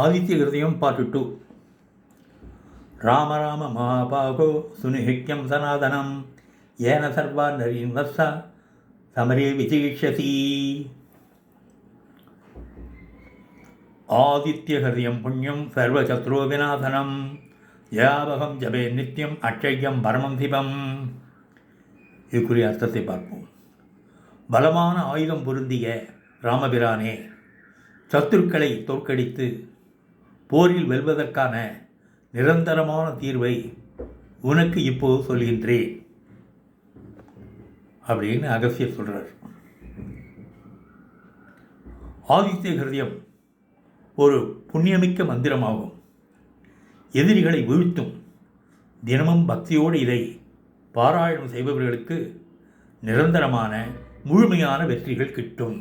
ஆதித்ய ஹிருதயம் part 2. Rama Rama மகாபாகோ சுனிஹிக்யம் சனாதனம் ஏன சர்வா நரீன் வத்ச சமரே விஜயிஷ்யசி. ஆதித்ய ஹிருதயம் புண்ணியம் சர்வசத்ரு விநாசனம் ஜயாபகம் ஜபே நித்யம் அட்சயம் பரமம் சிவம். இதுக்குரிய அர்த்தத்தை பார்ப்போம். பலமான ஆயுதம் பொருந்திய ராமபிரானே, சத்துருக்களை தோற்கடித்து போரில் வெல்வதற்கான நிரந்தரமான தீர்வை உனக்கு இப்போது சொல்கின்றேன் அப்படின்னு அகஸ்தியர் சொல்கிறார். ஆதித்ய ஹிருதயம் ஒரு புண்ணியமிக்க மந்திரமாகும். எதிரிகளை வீழ்த்தும். தினமும் பக்தியோடு இதை பாராயணம் செய்பவர்களுக்கு நிரந்தரமான முழுமையான வெற்றிகள் கிட்டும்.